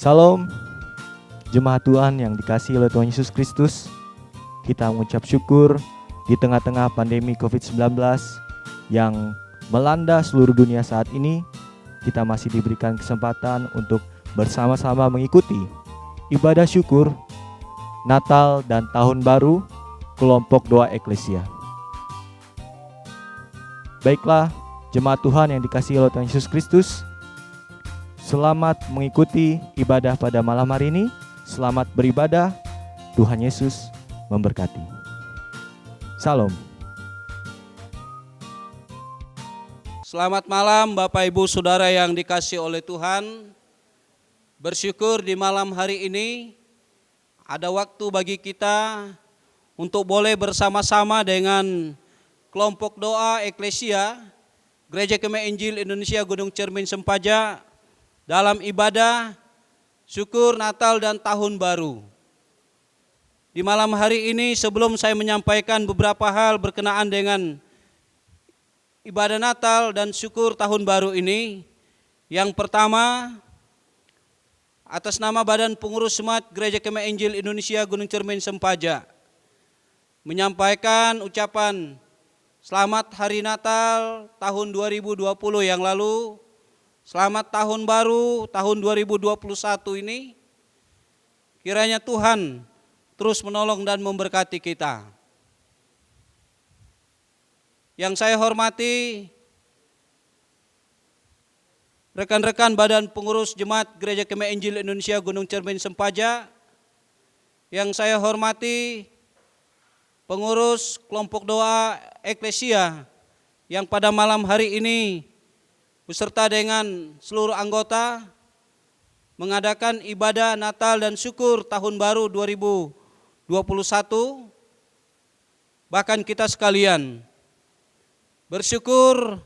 Salam, jemaat Tuhan yang dikasihi oleh Tuhan Yesus Kristus. Kita mengucap syukur di tengah-tengah pandemi COVID-19 yang melanda seluruh dunia saat ini. Kita masih diberikan kesempatan untuk bersama-sama mengikuti ibadah syukur Natal dan Tahun Baru kelompok doa Eklesia. Baiklah, jemaat Tuhan yang dikasihi oleh Tuhan Yesus Kristus, selamat mengikuti ibadah pada malam hari ini. Selamat beribadah. Tuhan Yesus memberkati. Salam. Selamat malam Bapak Ibu Saudara yang dikasihi oleh Tuhan. Bersyukur di malam hari ini ada waktu bagi kita untuk boleh bersama-sama dengan kelompok doa Eklesia Gereja Kemah Injil Indonesia Gunung Cermin Sempaja dalam ibadah syukur Natal dan Tahun Baru. Di malam hari ini sebelum saya menyampaikan beberapa hal berkenaan dengan ibadah Natal dan syukur Tahun Baru ini, yang pertama, atas nama Badan Pengurus Jemaat Gereja Kemah Injil Indonesia Gunung Cermin Sempaja, menyampaikan ucapan selamat Hari Natal tahun 2020 yang lalu, selamat Tahun Baru tahun 2021 ini. Kiranya Tuhan terus menolong dan memberkati kita. Yang saya hormati rekan-rekan Badan Pengurus Jemaat Gereja Kemah Injil Indonesia Gunung Cermin Sempaja, yang saya hormati pengurus kelompok doa Eklesia yang pada malam hari ini beserta dengan seluruh anggota mengadakan ibadah Natal dan syukur Tahun Baru 2021. Bahkan kita sekalian bersyukur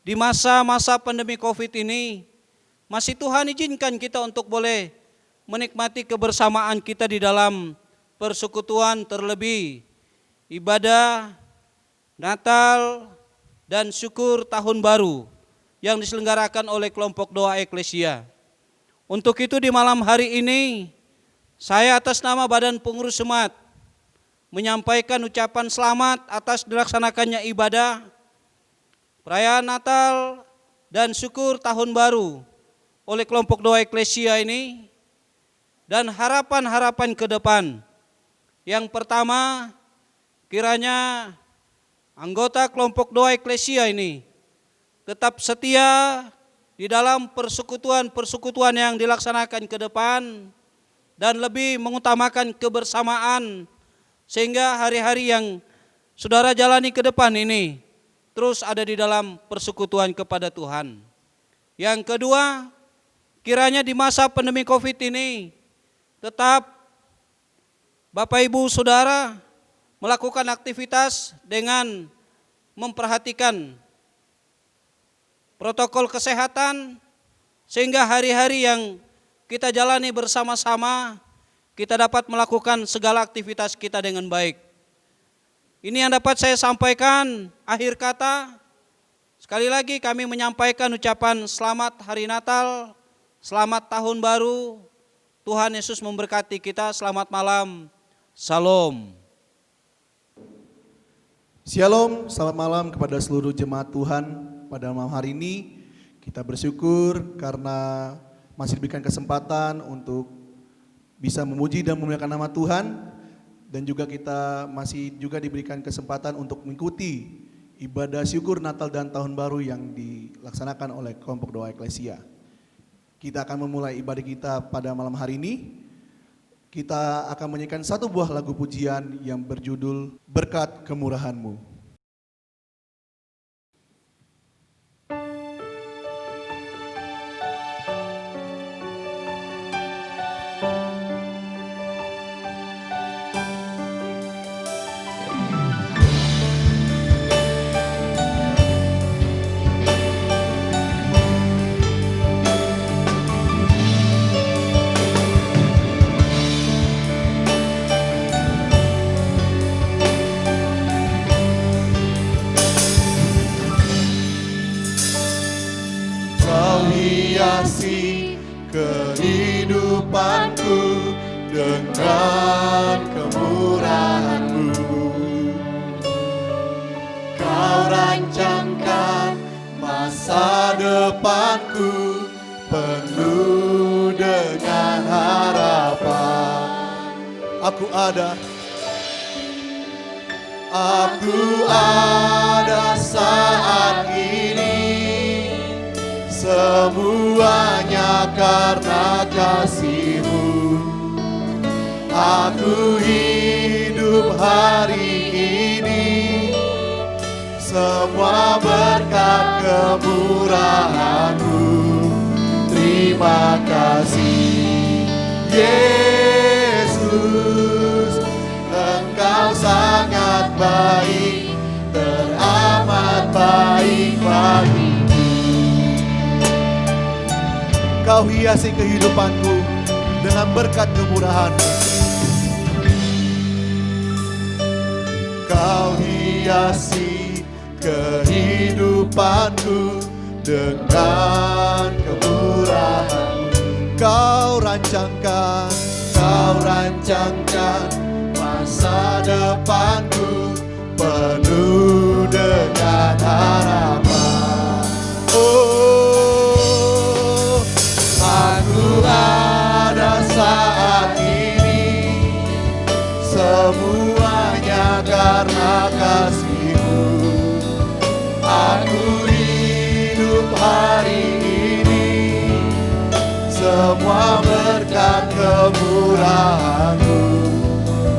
di masa-masa pandemi COVID ini masih Tuhan izinkan kita untuk boleh menikmati kebersamaan kita di dalam persekutuan, terlebih ibadah Natal dan syukur Tahun Baru yang diselenggarakan oleh kelompok doa Eklesia. Untuk itu di malam hari ini saya atas nama Badan Pengurus Jemaat menyampaikan ucapan selamat atas dilaksanakannya ibadah perayaan Natal dan syukur Tahun Baru oleh kelompok doa Eklesia ini, dan harapan-harapan ke depan. Yang pertama, kiranya anggota kelompok doa Eklesia ini tetap setia di dalam persekutuan-persekutuan yang dilaksanakan ke depan dan lebih mengutamakan kebersamaan sehingga hari-hari yang saudara jalani ke depan ini terus ada di dalam persekutuan kepada Tuhan. Yang kedua, kiranya di masa pandemi COVID ini tetap Bapak Ibu Saudara melakukan aktivitas dengan memperhatikan protokol kesehatan sehingga hari-hari yang kita jalani bersama-sama kita dapat melakukan segala aktivitas kita dengan baik. Ini yang dapat saya sampaikan. Akhir kata, sekali lagi kami menyampaikan ucapan selamat Hari Natal, selamat Tahun Baru. Tuhan Yesus memberkati kita. Selamat malam. Salam. Shalom, selamat malam kepada seluruh jemaat Tuhan. Pada malam hari ini kita bersyukur karena masih diberikan kesempatan untuk bisa memuji dan memuliakan nama Tuhan, dan juga kita masih juga diberikan kesempatan untuk mengikuti ibadah syukur Natal dan Tahun Baru yang dilaksanakan oleh kelompok doa Eklesia. Kita akan memulai ibadah kita pada malam hari ini. Kita akan menyanyikan satu buah lagu pujian yang berjudul Berkat Kemurahan-Mu. rancangkan masa depanku penuh dengan harapan. Aku ada saat ini, semuanya karena kasih-Mu. Aku hidup hari ini, semua berkat kemurahan-Mu. Terima kasih Yesus, Engkau sangat baik, teramat baik bagiku. Kau hiasi kehidupanku dengan berkat kemurahan-Mu. Kau hiasi kehidupanku dengan kemurahan-Mu. Kau rancangkan masa depanku penuh dengan harapan. Oh, aku ada saat ini, semuanya karena kasih-Mu. Aku hidup hari ini, semua berkat kemurahan-Mu.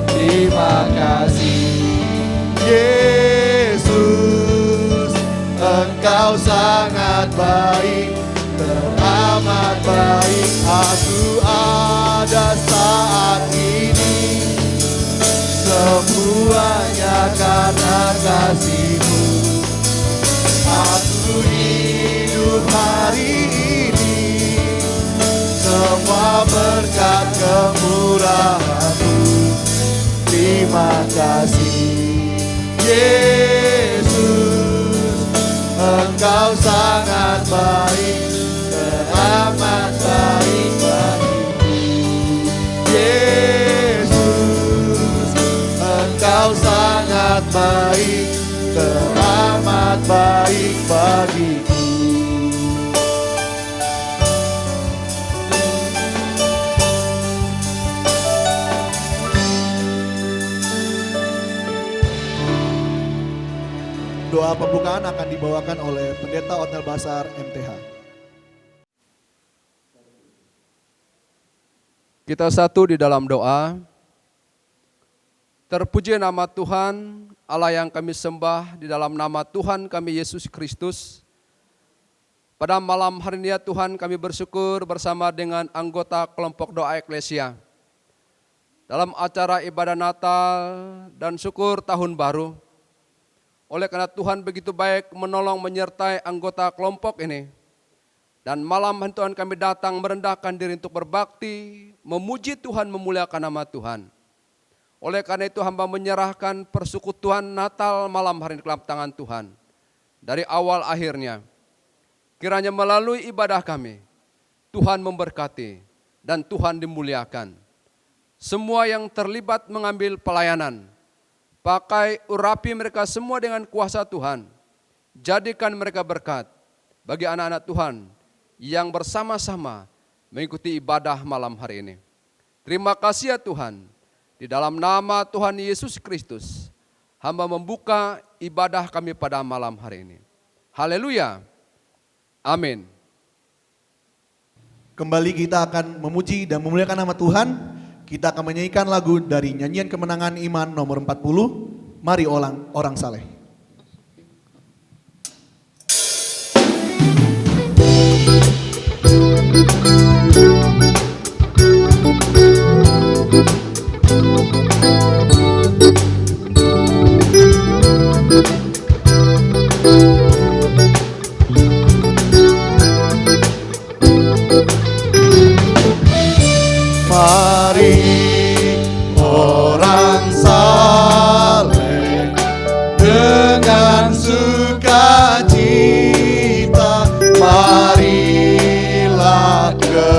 Terima kasih Yesus, Engkau sangat baik, teramat baik. Aku ada saat ini, semuanya karena kasih-Mu. Aku hidup hari ini, semua berkat kemurahan-Mu. Terima kasih Yesus, Engkau sangat baik, teramat baik bagiku. Yesus, Engkau sangat baik, teramat baik bagiku. Doa pembukaan akan dibawakan oleh Pendeta Otnel Basar MTH. Kita satu di dalam doa. Terpuji nama Tuhan, Allah yang kami sembah, di dalam nama Tuhan kami Yesus Kristus. Pada malam hari ini ya Tuhan, kami bersyukur bersama dengan anggota kelompok doa Eklesia dalam acara ibadah Natal dan syukur tahun baru. Oleh karena Tuhan begitu baik menolong menyertai anggota kelompok ini. Dan malam hari Tuhan kami datang merendahkan diri untuk berbakti, memuji Tuhan, memuliakan nama Tuhan. Oleh karena itu hamba menyerahkan persekutuan Natal malam hari ini ke dalam tangan Tuhan. Dari awal akhirnya. Kiranya melalui ibadah kami, Tuhan memberkati dan Tuhan dimuliakan. Semua yang terlibat mengambil pelayanan, pakai urapi mereka semua dengan kuasa Tuhan. Jadikan mereka berkat bagi anak-anak Tuhan yang bersama-sama mengikuti ibadah malam hari ini. Terima kasih ya Tuhan. Di dalam nama Tuhan Yesus Kristus, hamba membuka ibadah kami pada malam hari ini. Haleluya. Amin. Kembali kita akan memuji dan memuliakan nama Tuhan. Kita akan menyanyikan lagu dari nyanyian kemenangan iman nomor 40. Mari orang saleh. Mari orang saleh dengan sukacita, marilah ke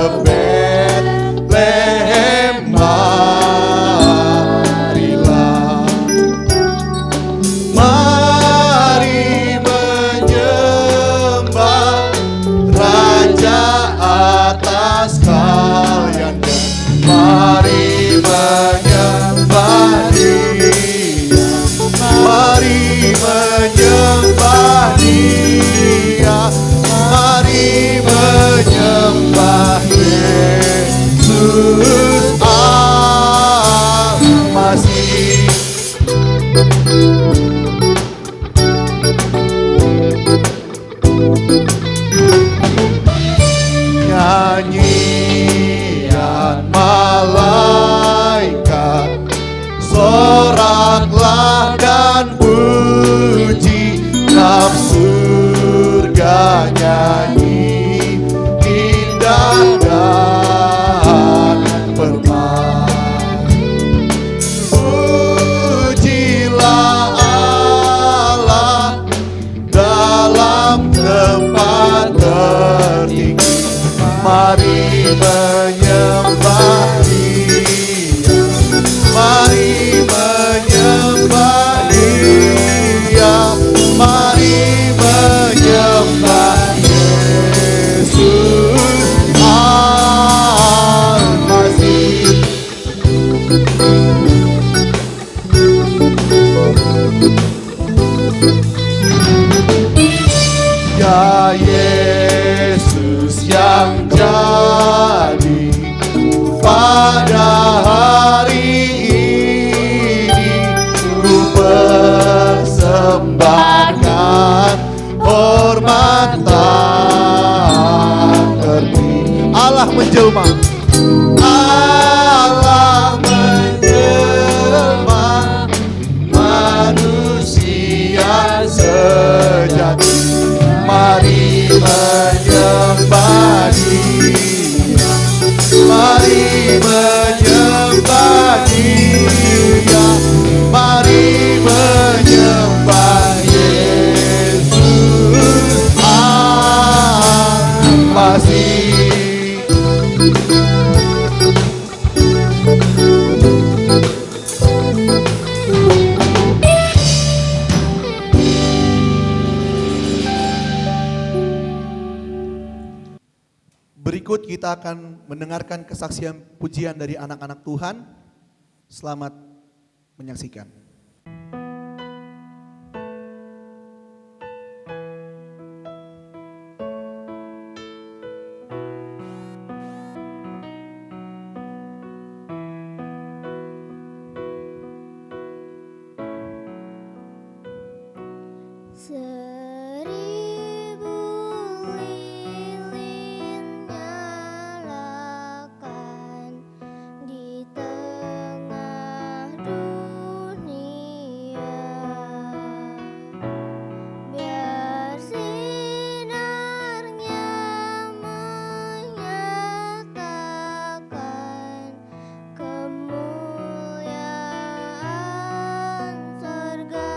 berikut kita akan mendengarkan kesaksian pujian dari anak-anak Tuhan. Selamat menyaksikan. Seribu lilin nyalakan di tengah dunia, biar sinarnya menyatakan kemuliaan sorga.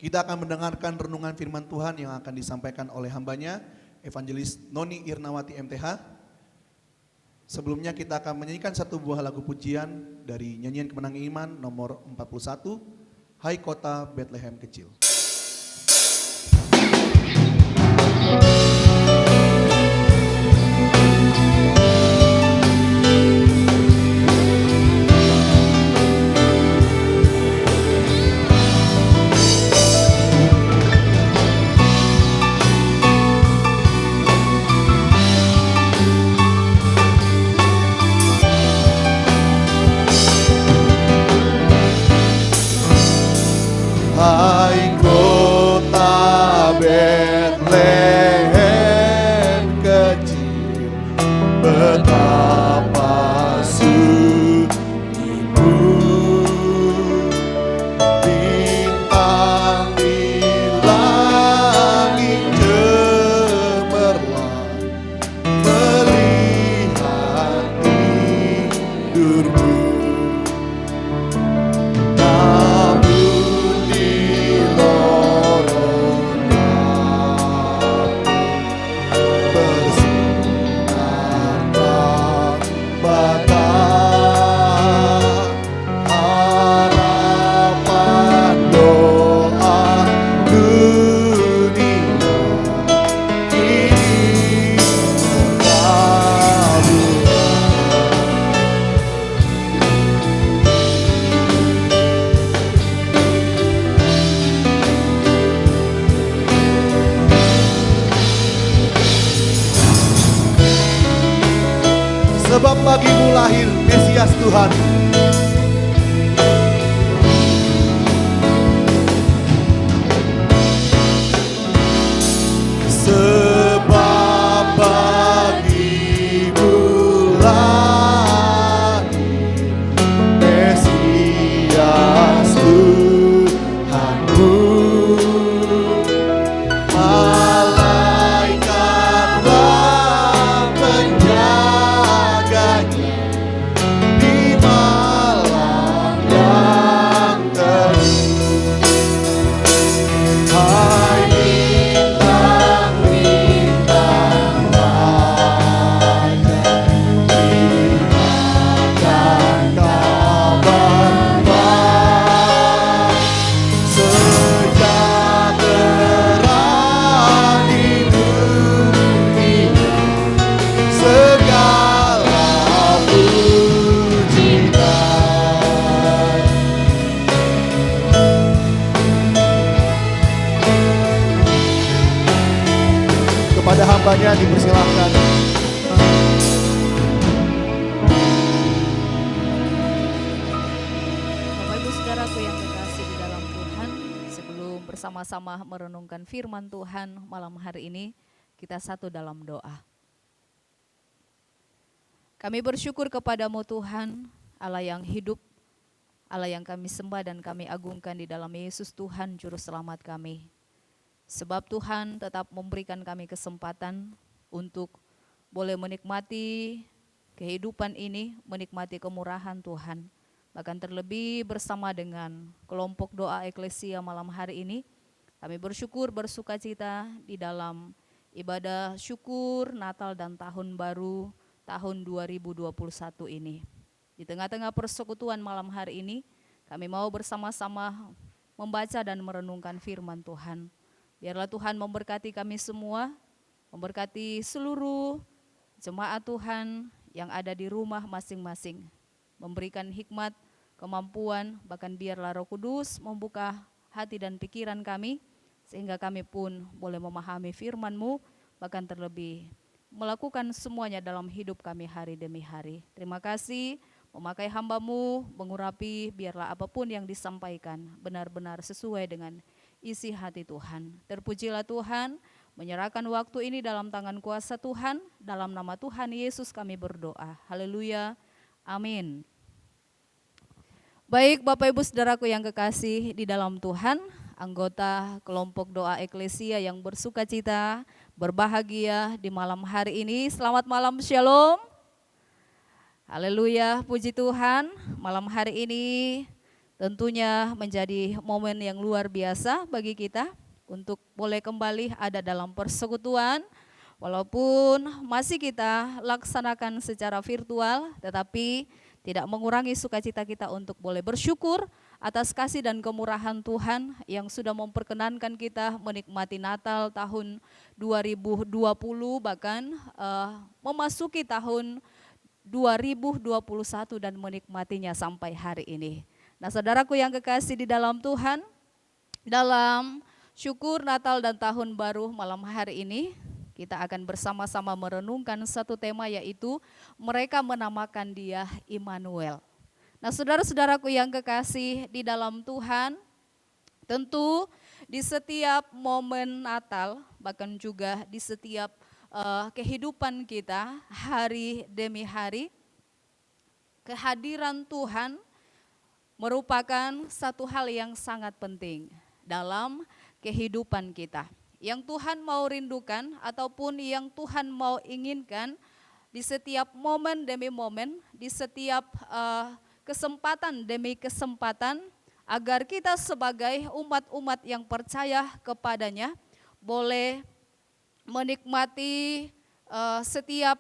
Kita akan mendengarkan renungan firman Tuhan yang akan disampaikan oleh hambanya, Evangelis Noni Irnawati MTH. Sebelumnya kita akan menyanyikan satu buah lagu pujian dari nyanyian Kemenangan Iman nomor 41, Hai Kota Bethlehem Kecil. Hai kota Bethlehem kecil, betapa sunyimu, bintang di langit cemerlang melihat tidurmu. Sebab bagimu lahir Mesias Tuhan. Sebab bagimu lahir Mesias Tuhanmu. Malaikatlah menjaganya di malam yang teduh. Hai bintang-bintang banyak, berikan kabar baik, sejahtera di dunia, segala pujian. Kepada hambanya dipersilahkan. Bapak Ibu Saudaraku yang terkasih di dalam Tuhan, sebelum bersama-sama merenungkan firman Tuhan malam hari ini, kita satu dalam doa. Kami bersyukur kepadamu Tuhan, Allah yang hidup, Allah yang kami sembah dan kami agungkan di dalam Yesus Tuhan Juru Selamat kami. Sebab Tuhan tetap memberikan kami kesempatan untuk boleh menikmati kehidupan ini, menikmati kemurahan Tuhan. Bahkan terlebih bersama dengan kelompok doa eklesia malam hari ini, kami bersyukur bersukacita di dalam ibadah syukur Natal dan Tahun Baru tahun 2021 ini. Di tengah-tengah persekutuan malam hari ini, kami mau bersama-sama membaca dan merenungkan firman Tuhan. Biarlah Tuhan memberkati kami semua, memberkati seluruh jemaat Tuhan yang ada di rumah masing-masing. Memberikan hikmat, kemampuan, bahkan biarlah Roh Kudus membuka hati dan pikiran kami, sehingga kami pun boleh memahami firman-Mu, bahkan terlebih melakukan semuanya dalam hidup kami hari demi hari. Terima kasih, memakai hamba-Mu, mengurapi, biarlah apapun yang disampaikan benar-benar sesuai dengan isi hati Tuhan. Terpujilah Tuhan, menyerahkan waktu ini dalam tangan kuasa Tuhan, dalam nama Tuhan Yesus kami berdoa. Haleluya, amin. Baik Bapak Ibu Saudaraku yang kekasih di dalam Tuhan, anggota kelompok doa eklesia yang bersukacita, berbahagia di malam hari ini. Selamat malam, shalom. Haleluya, puji Tuhan. Malam hari ini Tentunya menjadi momen yang luar biasa bagi kita untuk boleh kembali ada dalam persekutuan. Walaupun masih kita laksanakan secara virtual, tetapi tidak mengurangi sukacita kita untuk boleh bersyukur atas kasih dan kemurahan Tuhan yang sudah memperkenankan kita menikmati Natal tahun 2020, bahkan memasuki tahun 2021 dan menikmatinya sampai hari ini. Nah, saudaraku yang kekasih di dalam Tuhan, dalam syukur Natal dan Tahun Baru malam hari ini, kita akan bersama-sama merenungkan satu tema, yaitu mereka menamakan Dia Immanuel. Nah, saudara-saudaraku yang kekasih di dalam Tuhan, tentu di setiap momen Natal, bahkan juga di setiap kehidupan kita hari demi hari, kehadiran Tuhan merupakan satu hal yang sangat penting dalam kehidupan kita. Yang Tuhan mau rindukan ataupun yang Tuhan mau inginkan di setiap momen demi momen, di setiap kesempatan demi kesempatan, agar kita sebagai umat-umat yang percaya kepadanya boleh menikmati setiap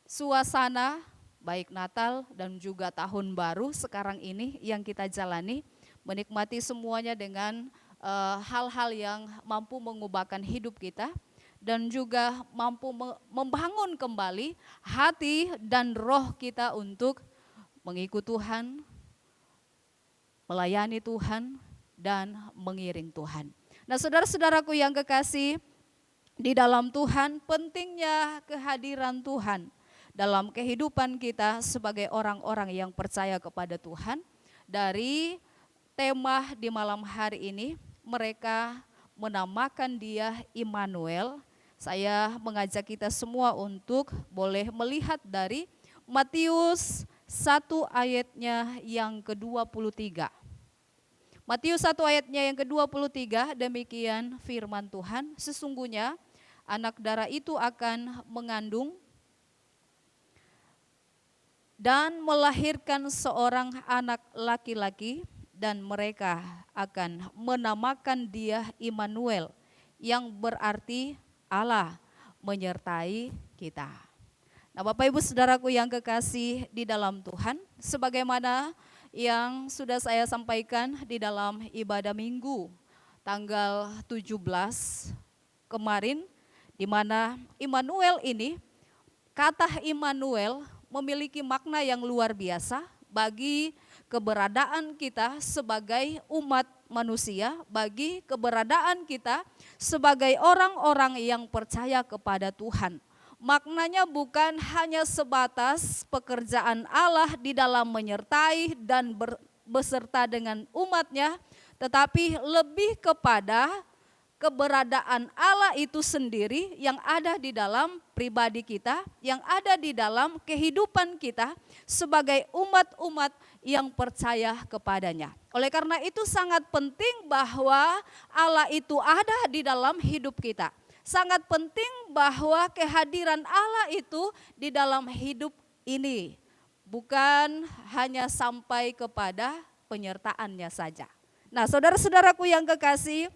suasana baik Natal dan juga Tahun Baru sekarang ini yang kita jalani, menikmati semuanya dengan hal-hal yang mampu mengubahkan hidup kita dan juga mampu membangun kembali hati dan roh kita untuk mengikut Tuhan, melayani Tuhan, dan mengiring Tuhan. Nah, saudara-saudaraku yang kekasih di dalam Tuhan, pentingnya kehadiran Tuhan dalam kehidupan kita sebagai orang-orang yang percaya kepada Tuhan. Dari tema di malam hari ini, mereka menamakan Dia Immanuel. Saya mengajak kita semua untuk boleh melihat dari Matius 1 ayatnya yang ke-23. Matius 1 ayatnya yang ke-23, demikian firman Tuhan, sesungguhnya anak darah itu akan mengandung dan melahirkan seorang anak laki-laki, dan mereka akan menamakan Dia Immanuel, yang berarti Allah menyertai kita. Nah, Bapak Ibu Saudaraku yang kekasih di dalam Tuhan, sebagaimana yang sudah saya sampaikan di dalam ibadah Minggu tanggal 17 kemarin, di mana Immanuel ini, kata Immanuel memiliki makna yang luar biasa bagi keberadaan kita sebagai umat manusia, bagi keberadaan kita sebagai orang-orang yang percaya kepada Tuhan. Maknanya bukan hanya sebatas pekerjaan Allah di dalam menyertai dan beserta dengan umatnya, tetapi lebih kepada keberadaan Allah itu sendiri yang ada di dalam pribadi kita, yang ada di dalam kehidupan kita sebagai umat-umat yang percaya kepadanya. Oleh karena itu sangat penting bahwa Allah itu ada di dalam hidup kita. Sangat penting bahwa kehadiran Allah itu di dalam hidup ini, bukan hanya sampai kepada penyertaannya saja. Nah, saudara-saudaraku yang kekasih,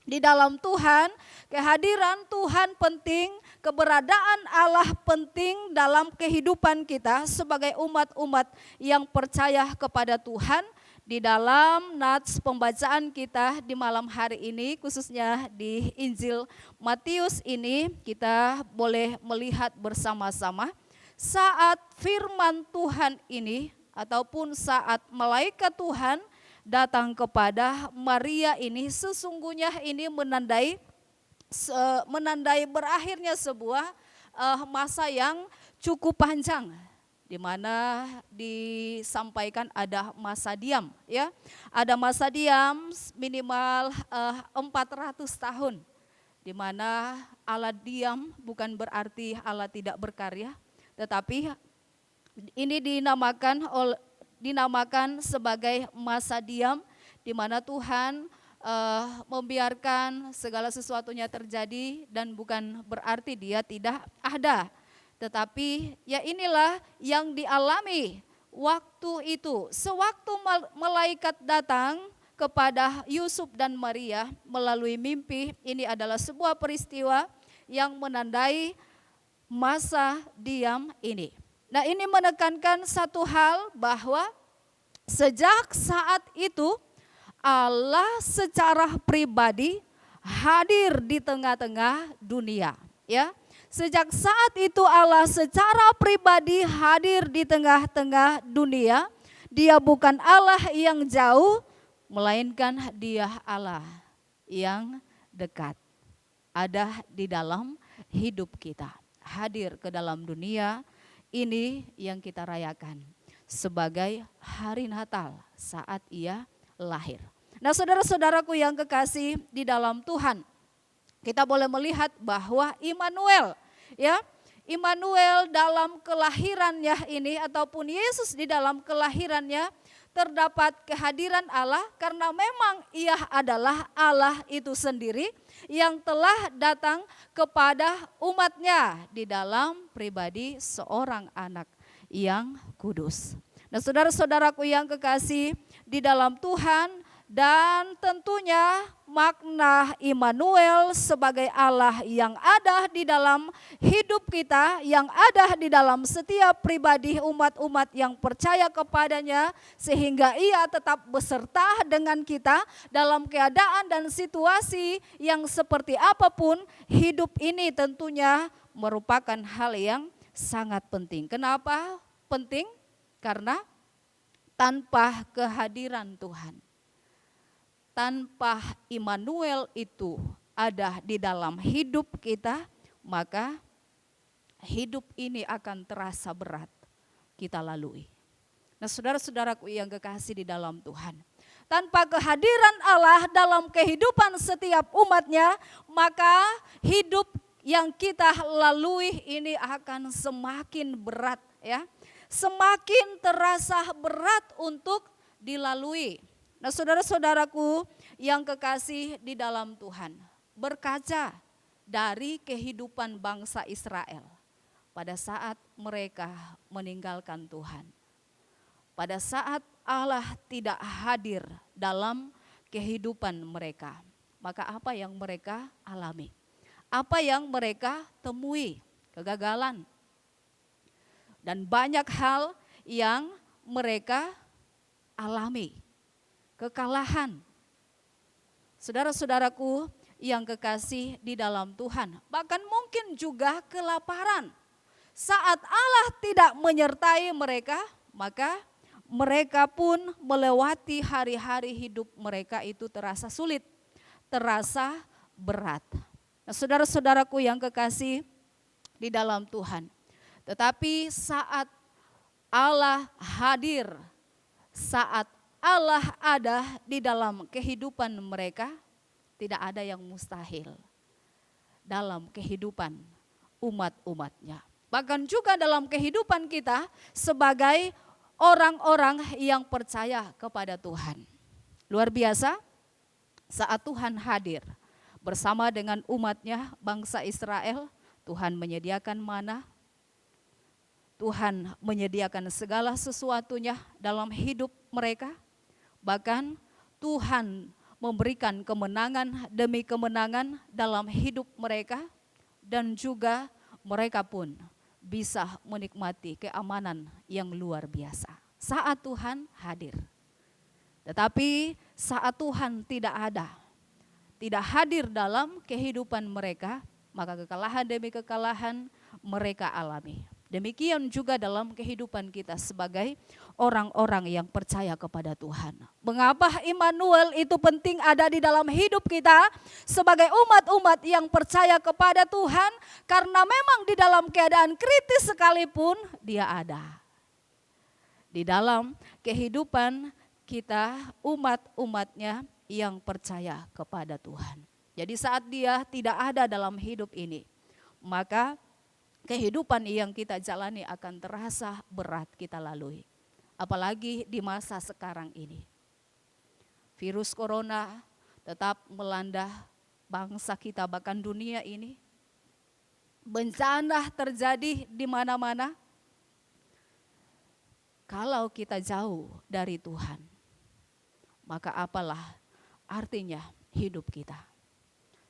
di dalam Tuhan, kehadiran Tuhan penting, keberadaan Allah penting dalam kehidupan kita sebagai umat-umat yang percaya kepada Tuhan. Di dalam nats pembacaan kita di malam hari ini, khususnya di Injil Matius ini, kita boleh melihat bersama-sama saat firman Tuhan ini, ataupun saat malaikat Tuhan datang kepada Maria ini, sesungguhnya ini menandai berakhirnya sebuah masa yang cukup panjang, di mana disampaikan ada masa diam, ya, ada masa diam minimal 400 tahun, di mana Allah diam bukan berarti Allah tidak berkarya, tetapi ini dinamakan sebagai masa diam, di mana Tuhan membiarkan segala sesuatunya terjadi, dan bukan berarti Dia tidak ada. Tetapi ya inilah yang dialami waktu itu, sewaktu malaikat datang kepada Yusuf dan Maria melalui mimpi, ini adalah sebuah peristiwa yang menandai masa diam ini. Nah, ini menekankan satu hal bahwa sejak saat itu Allah secara pribadi hadir di tengah-tengah dunia, ya. Sejak saat itu Allah secara pribadi hadir di tengah-tengah dunia. Dia bukan Allah yang jauh, melainkan Dia Allah yang dekat. Ada di dalam hidup kita, hadir ke dalam dunia ini yang kita rayakan sebagai hari Natal saat Ia lahir. Nah, saudara-saudaraku yang kekasih di dalam Tuhan, kita boleh melihat bahwa Immanuel, ya, Immanuel dalam kelahirannya ini ataupun Yesus di dalam kelahirannya terdapat kehadiran Allah karena memang Ia adalah Allah itu sendiri yang telah datang kepada umatnya di dalam pribadi seorang anak yang kudus. Nah, saudara-saudaraku yang kekasih di dalam Tuhan, dan tentunya makna Immanuel sebagai Allah yang ada di dalam hidup kita, yang ada di dalam setiap pribadi umat-umat yang percaya kepadanya, sehingga Ia tetap beserta dengan kita dalam keadaan dan situasi yang seperti apapun. Hidup ini tentunya merupakan hal yang sangat penting. Kenapa penting? Karena tanpa kehadiran Tuhan, tanpa Immanuel itu ada di dalam hidup kita, maka hidup ini akan terasa berat kita lalui. Nah, saudara-saudaraku yang kekasih di dalam Tuhan, tanpa kehadiran Allah dalam kehidupan setiap umatnya, maka hidup yang kita lalui ini akan semakin berat, ya. Semakin terasa berat untuk dilalui. Nah, saudara-saudaraku yang kekasih di dalam Tuhan, berkaca dari kehidupan bangsa Israel pada saat mereka meninggalkan Tuhan, pada saat Allah tidak hadir dalam kehidupan mereka, maka apa yang mereka alami? Apa yang mereka temui? Kegagalan. Dan banyak hal yang mereka alami. Kekalahan. Saudara-saudaraku yang kekasih di dalam Tuhan, bahkan mungkin juga kelaparan. Saat Allah tidak menyertai mereka, maka mereka pun melewati hari-hari hidup mereka itu terasa sulit, terasa berat. Nah, saudara-saudaraku yang kekasih di dalam Tuhan, tetapi saat Allah hadir, saat Allah ada di dalam kehidupan mereka, tidak ada yang mustahil dalam kehidupan umat-umatnya. Bahkan juga dalam kehidupan kita sebagai orang-orang yang percaya kepada Tuhan. Luar biasa saat Tuhan hadir bersama dengan umatnya bangsa Israel, Tuhan menyediakan mana, Tuhan menyediakan segala sesuatunya dalam hidup mereka. Bahkan Tuhan memberikan kemenangan demi kemenangan dalam hidup mereka. Dan juga mereka pun bisa menikmati keamanan yang luar biasa saat Tuhan hadir. Tetapi saat Tuhan tidak ada, tidak hadir dalam kehidupan mereka, maka kekalahan demi kekalahan mereka alami. Demikian juga dalam kehidupan kita sebagai orang-orang yang percaya kepada Tuhan. Mengapa Immanuel itu penting ada di dalam hidup kita sebagai umat-umat yang percaya kepada Tuhan? Karena memang di dalam keadaan kritis sekalipun Dia ada. Di dalam kehidupan kita umat-umatnya yang percaya kepada Tuhan. Jadi saat Dia tidak ada dalam hidup ini, maka kehidupan yang kita jalani akan terasa berat kita lalui. Apalagi di masa sekarang ini. Virus corona tetap melanda bangsa kita bahkan dunia ini. Bencana terjadi di mana-mana. Kalau kita jauh dari Tuhan, maka apalah artinya hidup kita.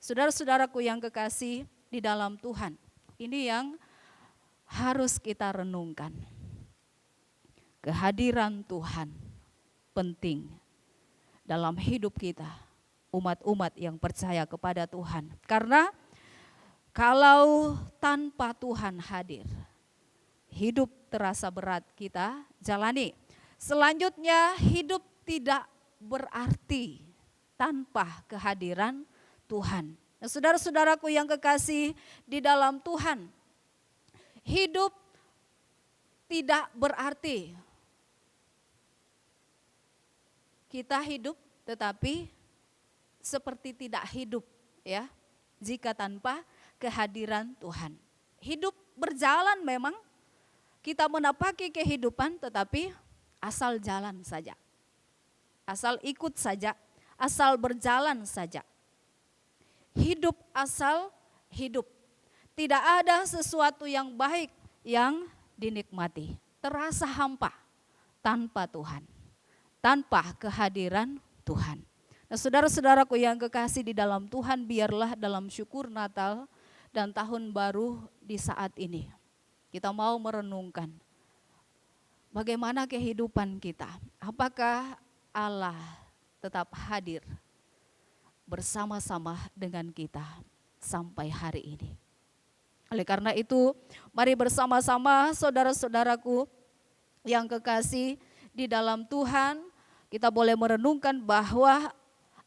Saudara-saudaraku yang kekasih di dalam Tuhan, ini yang harus kita renungkan. Kehadiran Tuhan penting dalam hidup kita, umat-umat yang percaya kepada Tuhan. Karena kalau tanpa Tuhan hadir, hidup terasa berat kita jalani. Selanjutnya, hidup tidak berarti tanpa kehadiran Tuhan. Nah, saudara-saudaraku yang kekasih di dalam Tuhan, hidup tidak berarti kita hidup tetapi seperti tidak hidup, ya, jika tanpa kehadiran Tuhan. Hidup berjalan memang, kita menapaki kehidupan tetapi asal jalan saja. Asal ikut saja, asal berjalan saja. Hidup asal hidup. Tidak ada sesuatu yang baik yang dinikmati. Terasa hampa tanpa Tuhan, tanpa kehadiran Tuhan. Nah, saudara-saudaraku yang kekasih di dalam Tuhan, biarlah dalam syukur Natal dan tahun baru di saat ini, kita mau merenungkan bagaimana kehidupan kita. Apakah Allah tetap hadir bersama-sama dengan kita sampai hari ini. Oleh karena itu, mari bersama-sama saudara-saudaraku yang kekasih di dalam Tuhan, kita boleh merenungkan bahwa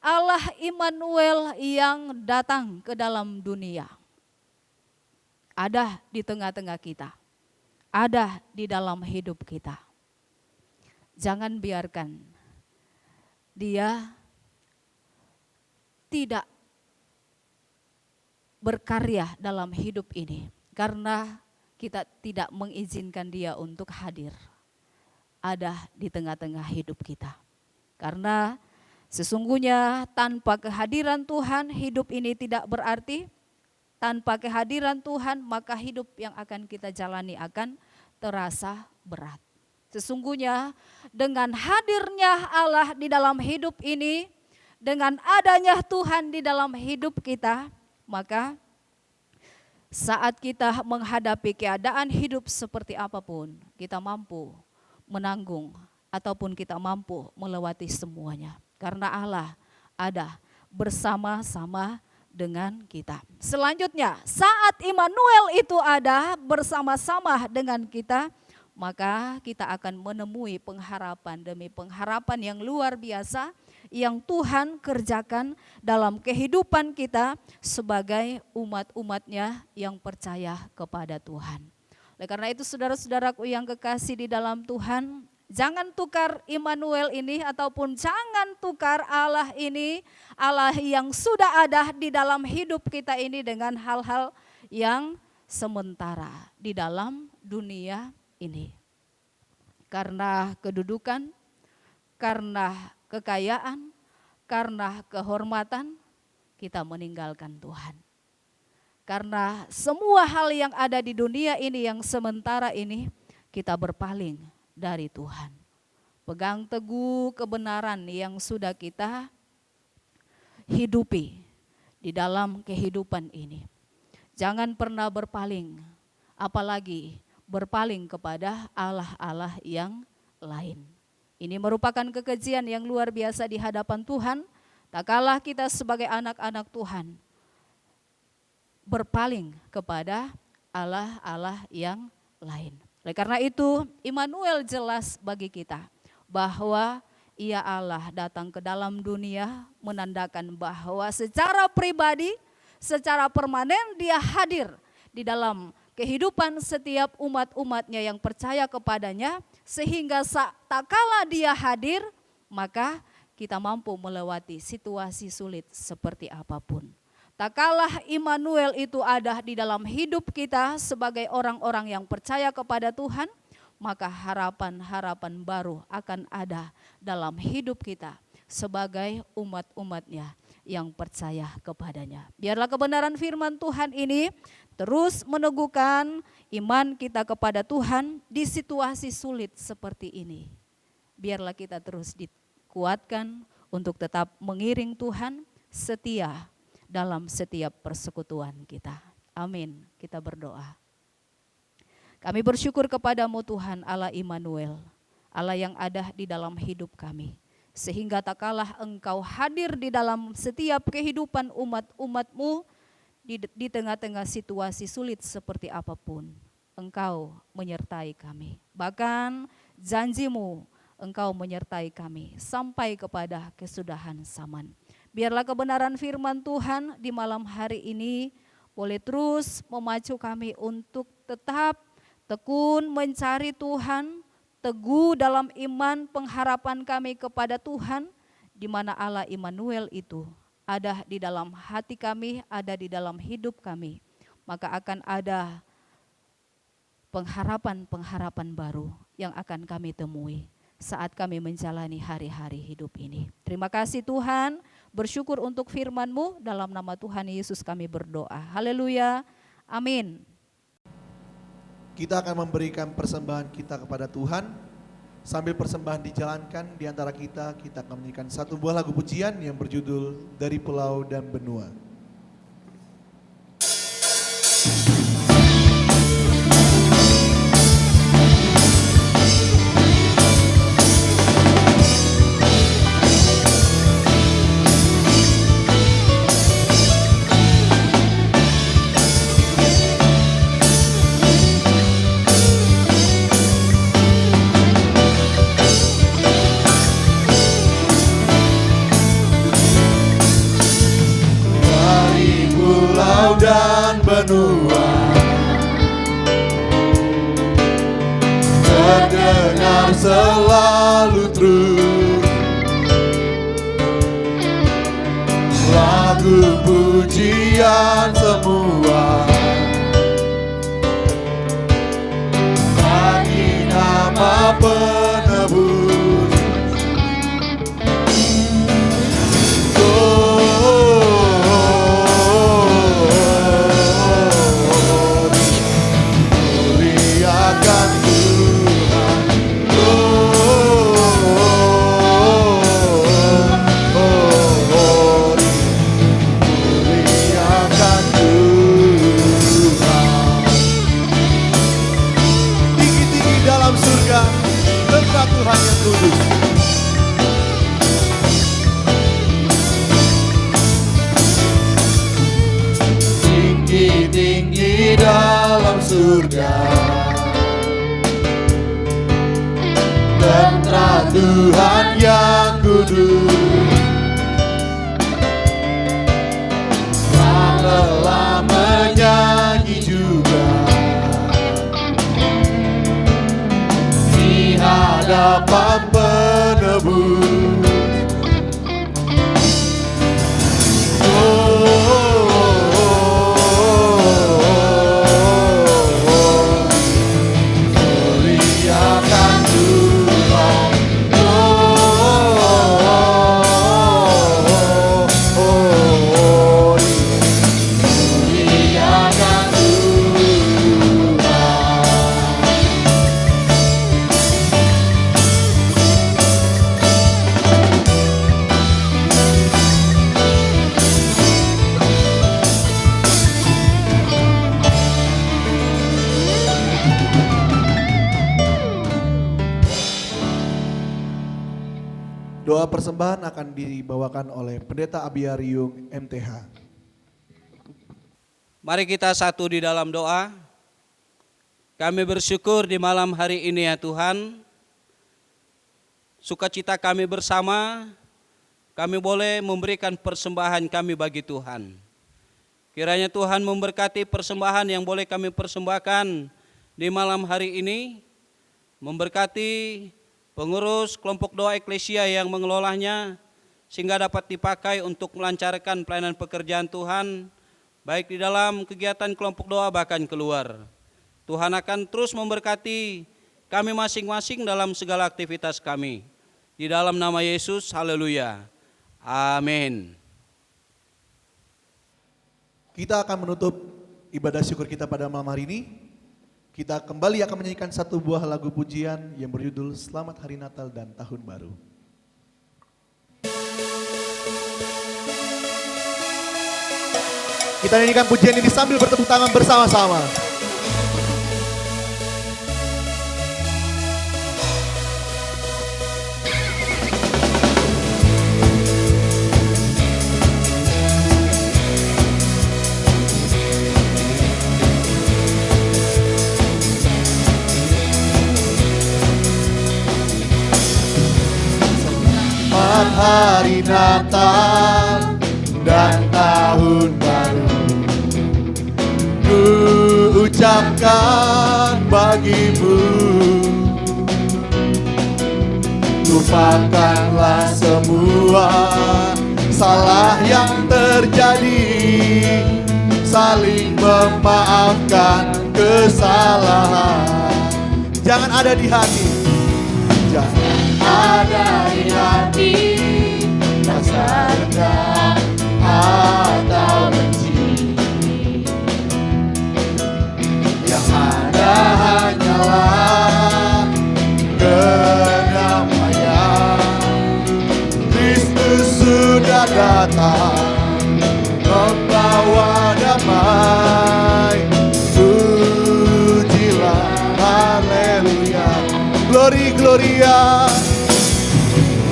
Allah Immanuel yang datang ke dalam dunia ada di tengah-tengah kita, ada di dalam hidup kita. Jangan biarkan Dia tidak berkarya dalam hidup ini, karena kita tidak mengizinkan Dia untuk hadir ada di tengah-tengah hidup kita. Karena sesungguhnya tanpa kehadiran Tuhan, hidup ini tidak berarti. Tanpa kehadiran Tuhan, maka hidup yang akan kita jalani akan terasa berat. Sesungguhnya dengan hadirnya Allah di dalam hidup ini, dengan adanya Tuhan di dalam hidup kita, maka saat kita menghadapi keadaan hidup seperti apapun, kita mampu menanggung ataupun kita mampu melewati semuanya. Karena Allah ada bersama-sama dengan kita. Selanjutnya, saat Immanuel itu ada bersama-sama dengan kita, maka kita akan menemui pengharapan demi pengharapan yang luar biasa yang Tuhan kerjakan dalam kehidupan kita sebagai umat-umatnya yang percaya kepada Tuhan. Oleh karena itu, saudara-saudaraku yang kekasih di dalam Tuhan, jangan tukar Immanuel ini ataupun jangan tukar Allah ini, Allah yang sudah ada di dalam hidup kita ini dengan hal-hal yang sementara di dalam dunia ini. Karena kedudukan, karena kekayaan, karena kehormatan, kita meninggalkan Tuhan. Karena semua hal yang ada di dunia ini yang sementara ini, kita berpaling dari Tuhan. Pegang teguh kebenaran yang sudah kita hidupi di dalam kehidupan ini. Jangan pernah berpaling, apalagi berpaling kepada Allah-Allah yang lain. Ini merupakan kekejian yang luar biasa di hadapan Tuhan. Tak kalah kita sebagai anak-anak Tuhan berpaling kepada Allah-Allah yang lain. Oleh karena itu, Immanuel jelas bagi kita bahwa Ia Allah datang ke dalam dunia menandakan bahwa secara pribadi, secara permanen Dia hadir di dalam kehidupan setiap umat-umatnya yang percaya kepadanya, sehingga tak kala Dia hadir, maka kita mampu melewati situasi sulit seperti apapun. Tak kalah Immanuel itu ada di dalam hidup kita sebagai orang-orang yang percaya kepada Tuhan, maka harapan-harapan baru akan ada dalam hidup kita sebagai umat-umatnya yang percaya kepadanya. Biarlah kebenaran firman Tuhan ini terus meneguhkan iman kita kepada Tuhan di situasi sulit seperti ini. Biarlah kita terus dikuatkan untuk tetap mengiring Tuhan, setia dalam setiap persekutuan kita. Amin. Kita berdoa. Kami bersyukur kepadamu Tuhan Allah Immanuel, Allah yang ada di dalam hidup kami. Sehingga tak kalah Engkau hadir di dalam setiap kehidupan umat-umat-Mu di tengah-tengah situasi sulit seperti apapun. Engkau menyertai kami. Bahkan janji-Mu Engkau menyertai kami sampai kepada kesudahan zaman. Biarlah kebenaran firman Tuhan di malam hari ini boleh terus memacu kami untuk tetap tekun mencari Tuhan, teguh dalam iman pengharapan kami kepada Tuhan, di mana Allah Immanuel itu ada di dalam hati kami, ada di dalam hidup kami. Maka akan ada pengharapan-pengharapan baru yang akan kami temui saat kami menjalani hari-hari hidup ini. Terima kasih Tuhan, bersyukur untuk firman-Mu, dalam nama Tuhan Yesus kami berdoa. Haleluya, amin. Kita akan memberikan persembahan kita kepada Tuhan. Sambil persembahan dijalankan di antara kita akan menyanyikan satu buah lagu pujian yang berjudul Dari Pulau dan Benua. Dan benua terdengar selalu terus lagu pujian semua bagi nama penebus. Tuhan yang kudus. Tinggi-tinggi dalam surga, tentra Tuhan yang kudus, yang lelah menyanyi juga di hadapan penebus. Doa persembahan akan dibawakan oleh Pendeta Abiariung MTH. Mari kita satu di dalam doa. Kami bersyukur di malam hari ini ya Tuhan. Sukacita kami bersama, kami boleh memberikan persembahan kami bagi Tuhan. Kiranya Tuhan memberkati persembahan yang boleh kami persembahkan di malam hari ini. Memberkati pengurus kelompok doa eklesia yang mengelolanya, sehingga dapat dipakai untuk melancarkan pelayanan pekerjaan Tuhan, baik di dalam kegiatan kelompok doa bahkan keluar. Tuhan akan terus memberkati kami masing-masing dalam segala aktivitas kami. Di dalam nama Yesus, haleluya. Amin. Kita akan menutup ibadah syukur kita pada malam hari ini. Kita kembali akan menyanyikan satu buah lagu pujian yang berjudul Selamat Hari Natal dan Tahun Baru. Kita nyanyikan pujian ini sambil bertepuk tangan bersama-sama. Selamat Hari Natal dan Tahun Baru ku ucapkan bagimu. Lupakanlah semua salah yang terjadi, saling memaafkan kesalahan. Jangan ada di hati, jangan ada di hati rasa dendam atau benci. Yang ada hanyalah kedamaian. Kristus sudah datang membawa damai. Pujilah, haleluya. Glory, gloria.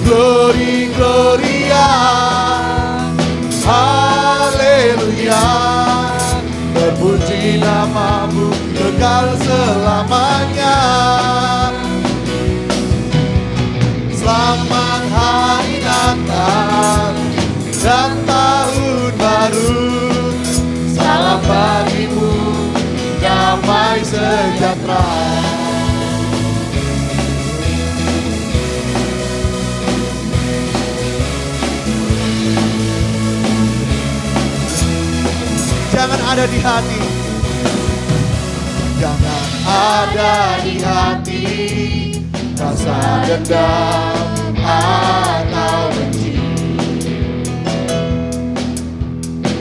Glory, gloria. Haleluya. Terpuji namamu kekal selamanya. Selamat Hari Natal dan Tahun Baru. Salam bagimu, damai sejahtera. Jangan ada di hati, jangan ada di hati rasa dendam atau benci.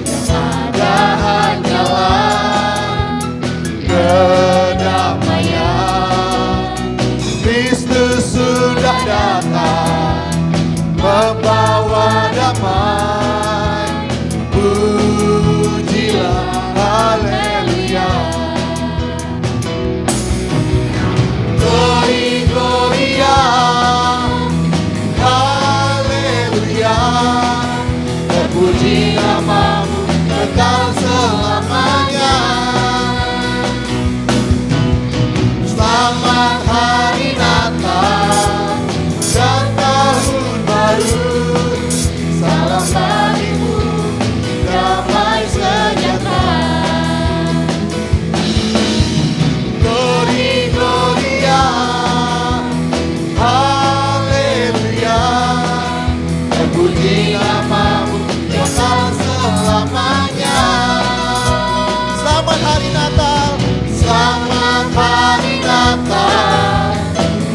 Yang ada hanyalah kedamaian. Kristus sudah datang membawa damai. Pujilah, haleluya. Glory, gloria. Haleluya. Terpuji namamu kekal selamanya. Selamat Hari Natal dan Tahun Baru. Salam bagimu, damai sejahtera. Glory, gloria. Haleluya. Terpuji namamu kekal selamanya. Selamat Hari Natal. Selamat Hari Natal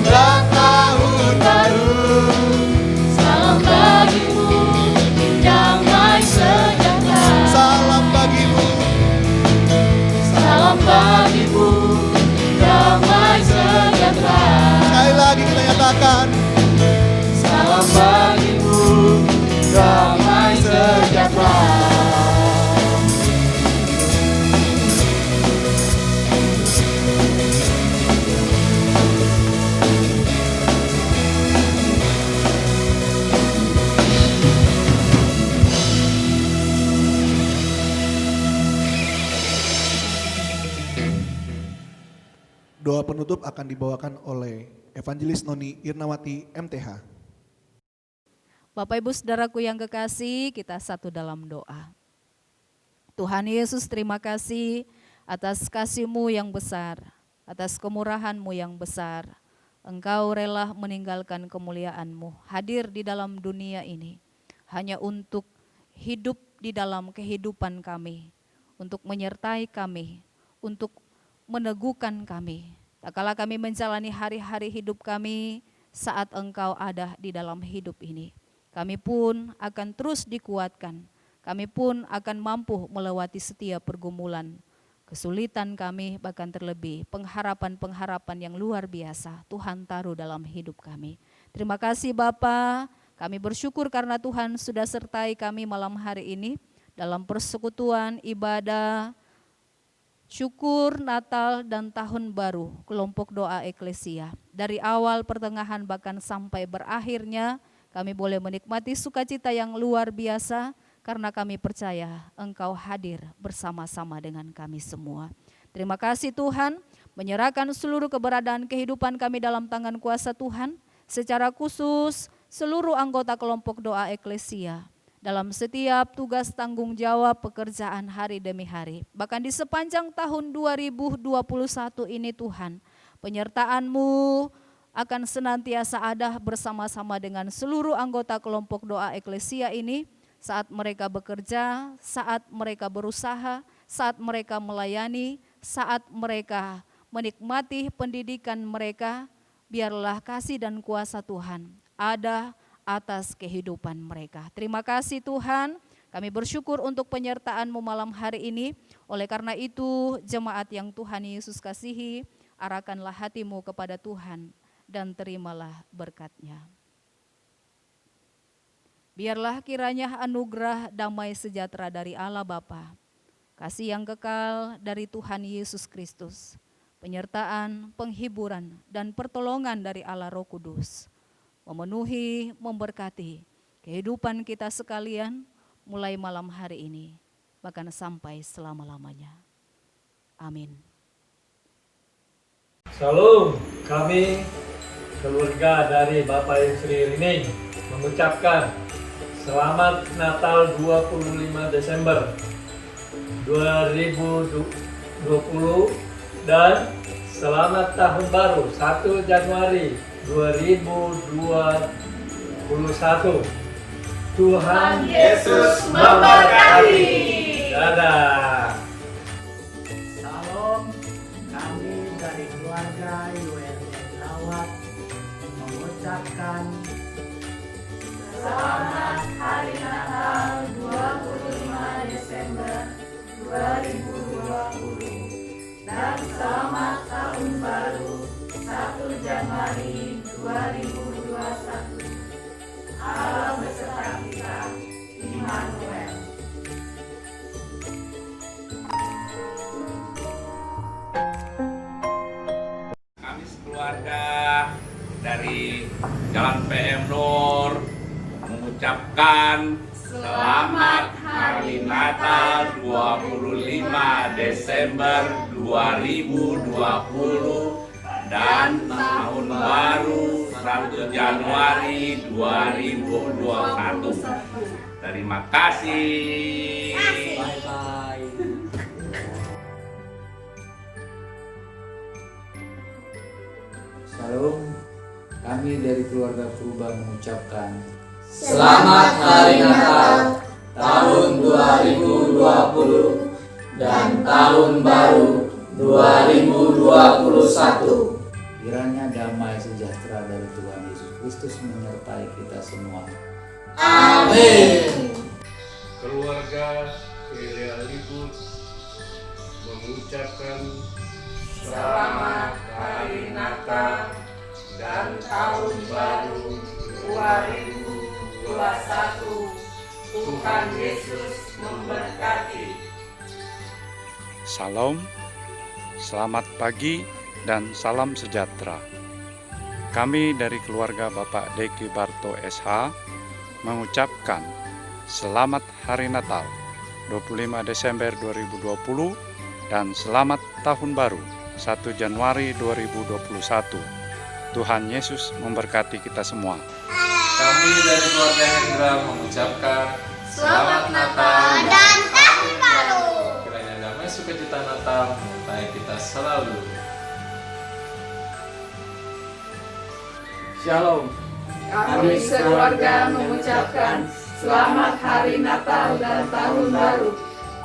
dan Tahun Baru. Salam bagimu, damai sejahtera. Salam bagimu, salam bagimu, damai sejahtera. Sekali lagi kita nyatakan, salam bagimu, damai sejahtera. Doa penutup akan dibawakan oleh Evangelis Noni Irnawati MTH. Bapak Ibu Saudaraku yang kekasih, kita satu dalam doa. Tuhan Yesus, terima kasih atas kasih-Mu yang besar, atas kemurahan-Mu yang besar. Engkau rela meninggalkan kemuliaan-Mu, hadir di dalam dunia ini, hanya untuk hidup di dalam kehidupan kami, untuk menyertai kami, untuk meneguhkan kami. Tak kala kami menjalani hari-hari hidup kami saat Engkau ada di dalam hidup ini. Kami pun akan terus dikuatkan kami pun akan mampu melewati setiap pergumulan, kesulitan kami, bahkan terlebih pengharapan-pengharapan yang luar biasa Tuhan taruh dalam hidup kami. Terima kasih Bapa, kami bersyukur karena Tuhan sudah sertai kami malam hari ini dalam persekutuan ibadah, syukur Natal dan Tahun Baru kelompok doa Eklesia. Dari awal, pertengahan, bahkan sampai berakhirnya, kami boleh menikmati sukacita yang luar biasa karena kami percaya Engkau hadir bersama-sama dengan kami semua. Terima kasih Tuhan, menyerahkan seluruh keberadaan kehidupan kami dalam tangan kuasa Tuhan, secara khusus seluruh anggota kelompok doa Eklesia dalam setiap tugas tanggung jawab pekerjaan hari demi hari. Bahkan di sepanjang tahun 2021 ini Tuhan, penyertaan-Mu akan senantiasa ada bersama-sama dengan seluruh anggota kelompok doa Eklesia ini saat mereka bekerja, saat mereka berusaha, saat mereka melayani, saat mereka menikmati pendidikan mereka. Biarlah kasih dan kuasa Tuhan ada atas kehidupan mereka. Terima kasih Tuhan, kami bersyukur untuk penyertaan-Mu malam hari ini. Oleh karena itu, jemaat yang Tuhan Yesus kasihi, arahkanlah hatimu kepada Tuhan dan terimalah berkat-Nya. Biarlah kiranya anugerah damai sejahtera dari Allah Bapa, kasih yang kekal dari Tuhan Yesus Kristus, penyertaan, penghiburan, dan pertolongan dari Allah Roh Kudus memenuhi, memberkati kehidupan kita sekalian mulai malam hari ini, bahkan sampai selama-lamanya. Amin. Salam, kami keluarga dari Bapak Yusri Rining mengucapkan Selamat Natal 25 Desember 2020 dan Selamat Tahun Baru 1 Januari 2021. Tuhan Yesus memberkati. Dadah. Salam, kami dari keluarga ULD Lawat mengucapkan Selamat Hari Natal 25 Desember 2020 dan Selamat Tahun Baru 1 Januari 2021. Allah beserta kita, Immanuel. Kami sekeluarga dari Jalan PM Nur mengucapkan Selamat Hari Natal 25 Desember 2020 dan Tahun Baru 1 Januari 2021. Terima kasih. Bye-bye. Salam, kami dari keluarga Purba mengucapkan Selamat Hari Natal tahun 2020 dan Tahun Baru 2021. kiranya damai sejahtera dari Tuhan Yesus Kristus menyertai kita semua. Amin. Keluarga Ilya Libus mengucapkan Selamat Hari Natal dan Tahun Baru 2021. Tuhan Yesus memberkati. Salam, selamat pagi dan salam sejahtera. Kami dari keluarga Bapak Deki Barto SH mengucapkan Selamat Hari Natal 25 Desember 2020 dan Selamat Tahun Baru 1 Januari 2021. Tuhan Yesus memberkati kita semua. Kami dari keluarga Hendra mengucapkan Selamat Natal dan Tahun Baru. Kiranya damai sukacita Natal menyertai kita selalu. Shalom. Kami sekeluarga mengucapkan Selamat Hari Natal dan Tahun Baru.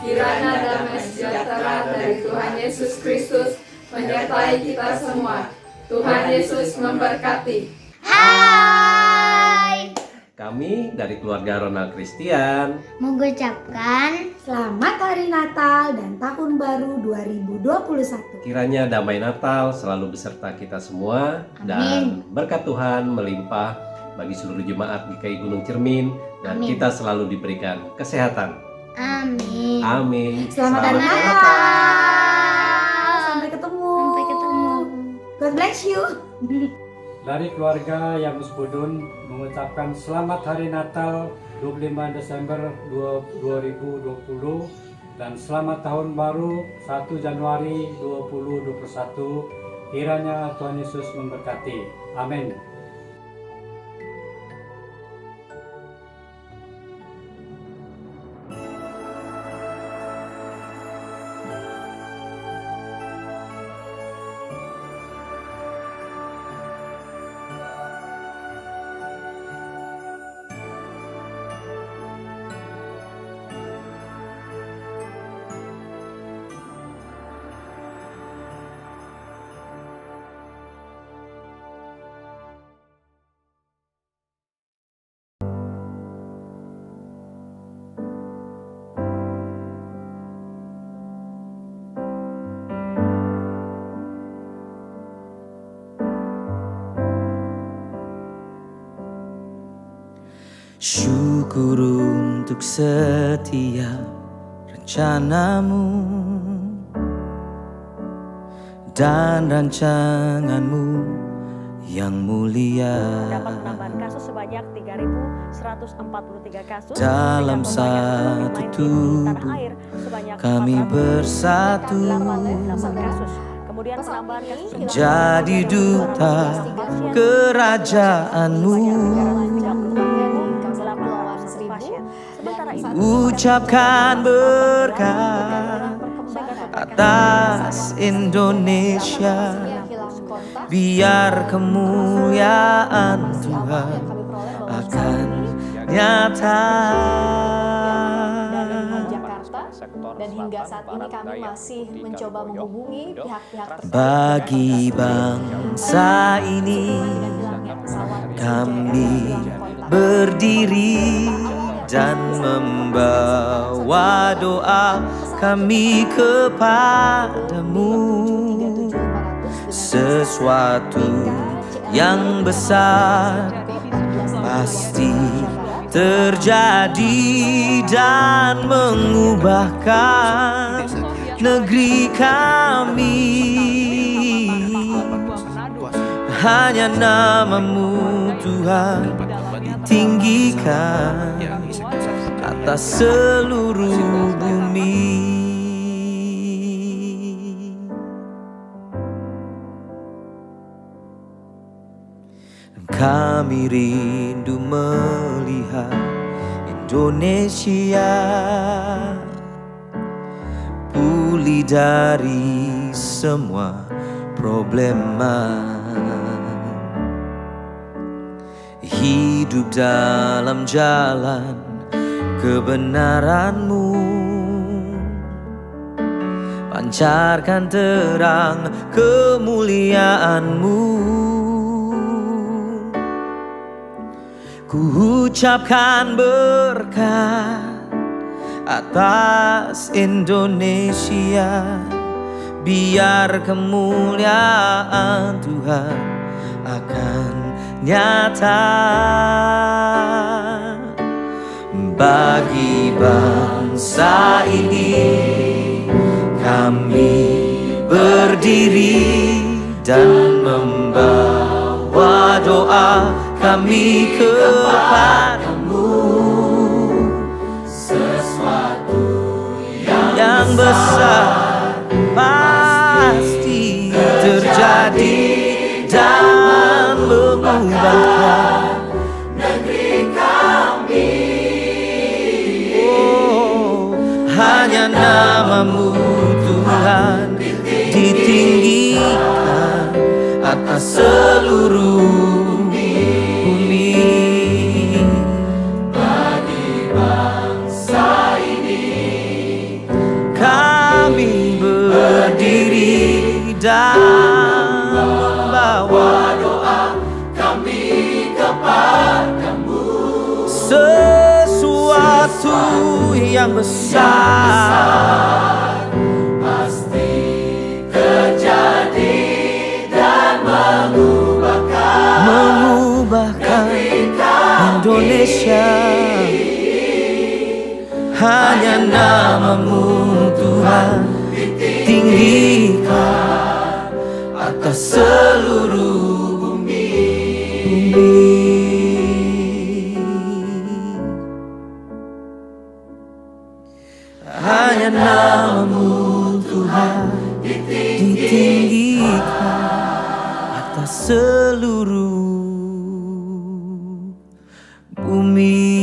Kiranya damai sejahtera dari Tuhan Yesus Kristus menyertai kita semua. Tuhan Yesus memberkati. Hai. Kami kami dari keluarga Ronald Christian mengucapkan selamat hari Natal dan Tahun Baru 2021. kiranya damai Natal selalu beserta kita semua. Amin. Dan berkat Tuhan melimpah bagi seluruh jemaat GKI Gunung Cermin dan Amin. kita selalu diberikan kesehatan. Amin. Amin. Selamat hari Natal. Sampai ketemu. God bless you. Dari keluarga Yamus Budun mengucapkan selamat hari Natal 25 Desember 2020 dan selamat tahun baru 1 Januari 2021. Kiranya Tuhan Yesus memberkati. Amin. Syukur untuk setiap rencanamu dan rancanganmu yang mulia. Dapat menambahkan kasus sebanyak 3.143 kasus dalam satu tubuh kami bersatu Kemudian penambahan kasus menjadi duta kerajaanmu. Ucapkan berkat atas Indonesia, biar kemuliaan Tuhan akan nyata. Dan hingga saat ini kami masih mencoba menghubungi pihak-pihak terkait. Bagi bangsa ini kami berdiri dan membawa doa kami kepadamu. Sesuatu yang besar pasti terjadi dan mengubahkan negeri kami. Hanya nama-Mu Tuhan ditinggikan atas seluruh bumi. Kami rindu melihat Indonesia pulih dari semua problema, hidup dalam jalan kebenaran-Mu, pancarkan terang kemuliaan-Mu. Ku ucapkan berkat atas Indonesia, biar kemuliaan Tuhan akan nyata. Bagi bangsa ini kami berdiri dan membawa doa kami kepadamu. Sesuatu yang besar pasti terjadi dan mengubahkan negeri kami. Oh, hanya nama-Mu Tuhan ditinggikan atas seluruh dan membawa doa kami kepadamu. yang besar pasti terjadi dan mengubahkan Indonesia. Hanya nama-Mu Tuhan ditinggikan atas seluruh bumi. Hanya nama-Mu Tuhan ditinggikan atas seluruh bumi.